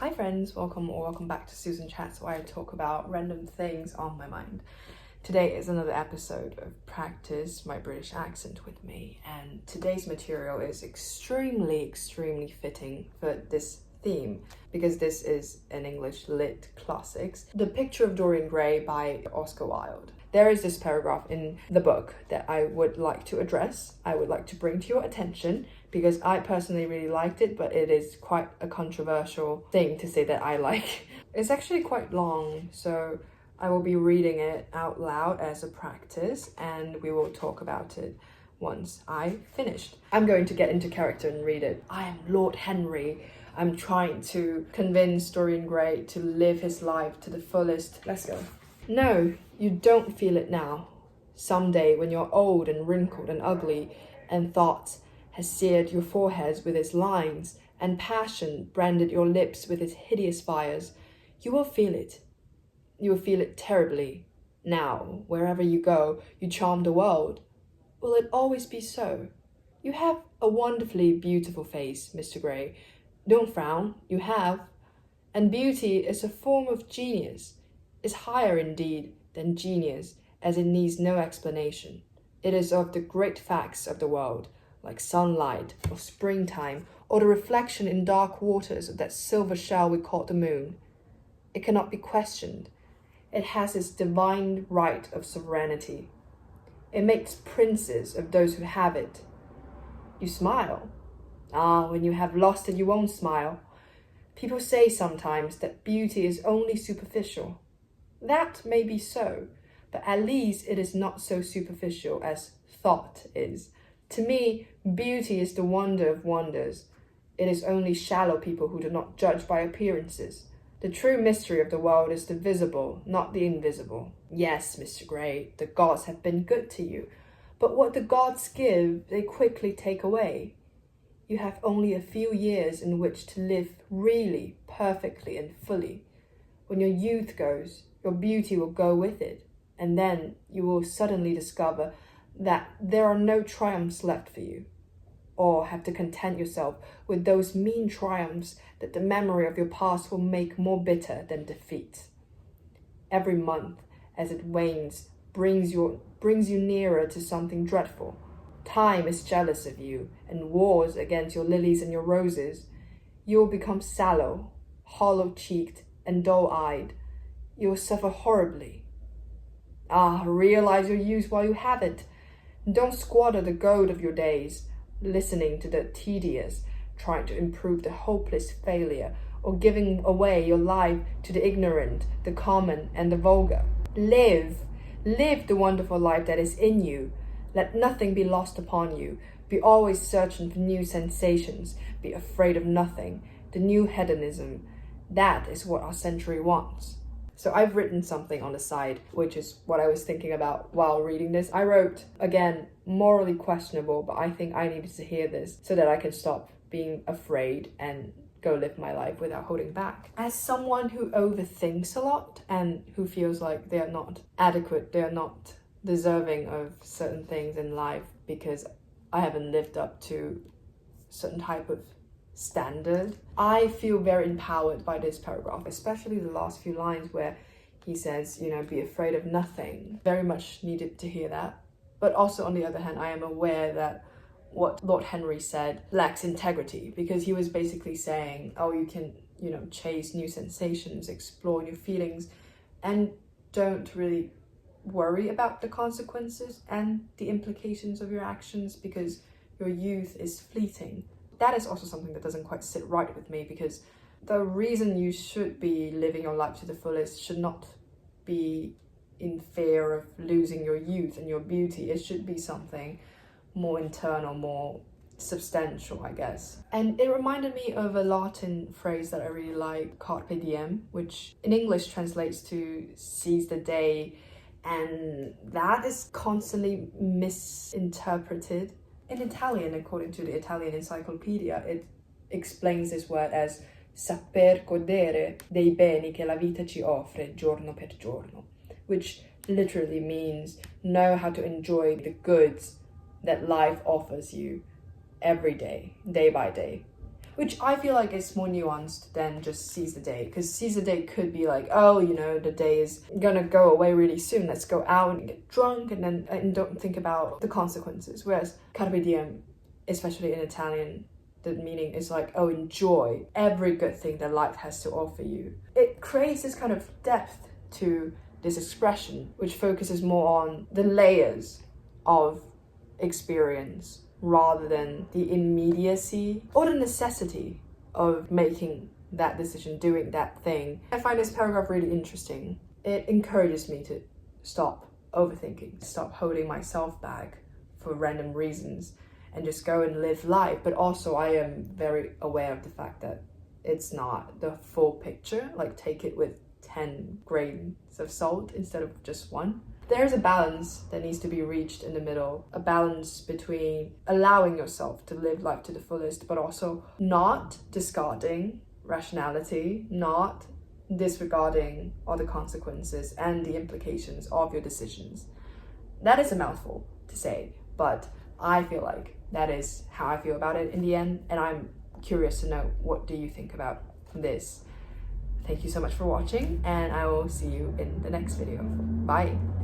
Hi friends, welcome back to Susan Chats, where I talk about random things on my mind. Today is another episode of Practice My British Accent with me, and today's material is extremely fitting for this theme because this is an English lit classics, The Picture of Dorian Gray by Oscar Wilde. There is this paragraph in the book that I would like to address, I would like to bring to your attention, because I personally really liked it, but it is quite a controversial thing to say that I like. It's actually quite long, so I will be reading it out loud as a practice, and we will talk about it once I finished. I'm going to get into character and read it. I am Lord Henry. I'm trying to convince Dorian Gray to live his life to the fullest. Let's go. No, you don't feel it now. Someday, when you're old and wrinkled and ugly, and thought has seared your foreheads with its lines, and passion branded your lips with its hideous fires, you will feel it. You will feel it terribly. Now, wherever you go, you charm the world. Will it always be so? You have a wonderfully beautiful face, Mr. Gray. Don't frown, you have. And beauty is a form of genius, is higher indeed than genius, as it needs no explanation. It is of the great facts of the world, like sunlight, or springtime, or the reflection in dark waters of that silver shell we call the moon. It cannot be questioned. It has its divine right of sovereignty. It makes princes of those who have it. You smile. Ah, when you have lost it, you won't smile. People say sometimes that beauty is only superficial. That may be so, but at least it is not so superficial as thought is. To me, beauty is the wonder of wonders. It is only shallow people who do not judge by appearances. The true mystery of the world is the visible, not the invisible. Yes, Mr. Gray, the gods have been good to you, but what the gods give, they quickly take away. You have only a few years in which to live really, perfectly and fully. When your youth goes, your beauty will go with it, and then you will suddenly discover that there are no triumphs left for you, or have to content yourself with those mean triumphs that the memory of your past will make more bitter than defeat. Every month, as it wanes, brings you nearer to something dreadful. Time is jealous of you and wars against your lilies and your roses. You will become sallow, hollow-cheeked, and dull-eyed. You will suffer horribly. Ah, realize your youth while you have it. Don't squander the gold of your days, listening to the tedious, trying to improve the hopeless failure, or giving away your life to the ignorant, the common, and the vulgar. Live the wonderful life that is in you. Let nothing be lost upon you. Be always searching for new sensations. Be afraid of nothing. The new hedonism. That is what our century wants. So I've written something on the side, which is what I was thinking about while reading this. I wrote, again, morally questionable, but I think I needed to hear this so that I can stop being afraid and go live my life without holding back. As someone who overthinks a lot and who feels like they are not adequate, they are not deserving of certain things in life because I haven't lived up to certain type of standard, I feel very empowered by this paragraph, especially the last few lines where he says, be afraid of nothing. Very much needed to hear that. But also, on the other hand, I am aware that what Lord Henry said lacks integrity, because he was basically saying, oh, you can, chase new sensations, explore new feelings, and don't really worry about the consequences and the implications of your actions because your youth is fleeting. That is also something that doesn't quite sit right with me, because the reason you should be living your life to the fullest should not be in fear of losing your youth and your beauty. It should be something more internal, more substantial, I guess. And it reminded me of a Latin phrase that I really like, Carpe Diem, which in English translates to seize the day, and that is constantly misinterpreted. In Italian, according to the Italian encyclopedia, it explains this word as saper godere dei beni che la vita ci offre giorno per giorno, which literally means know how to enjoy the goods that life offers you every day, day by day. which I feel like is more nuanced than just seize the day, because seize the day could be like, oh, you know, the day is gonna go away really soon, let's go out and get drunk and don't think about the consequences. Whereas Carpe Diem, especially in Italian, the meaning is like, oh, enjoy every good thing that life has to offer you. It creates this kind of depth to this expression, which focuses more on the layers of experience rather than the immediacy or the necessity of making that decision, doing that thing. I find this paragraph really interesting. It encourages me to stop overthinking, stop holding myself back for random reasons, and just go and live life. But also I am very aware of the fact that it's not the full picture. Like, take it with 10 grains of salt instead of just one. There's a balance that needs to be reached in the middle, a balance between allowing yourself to live life to the fullest, but also not discarding rationality, not disregarding all the consequences and the implications of your decisions. That is a mouthful to say, but I feel like that is how I feel about it in the end, and I'm curious to know, what do you think about this? Thank you so much for watching, and I will see you in the next video. Bye!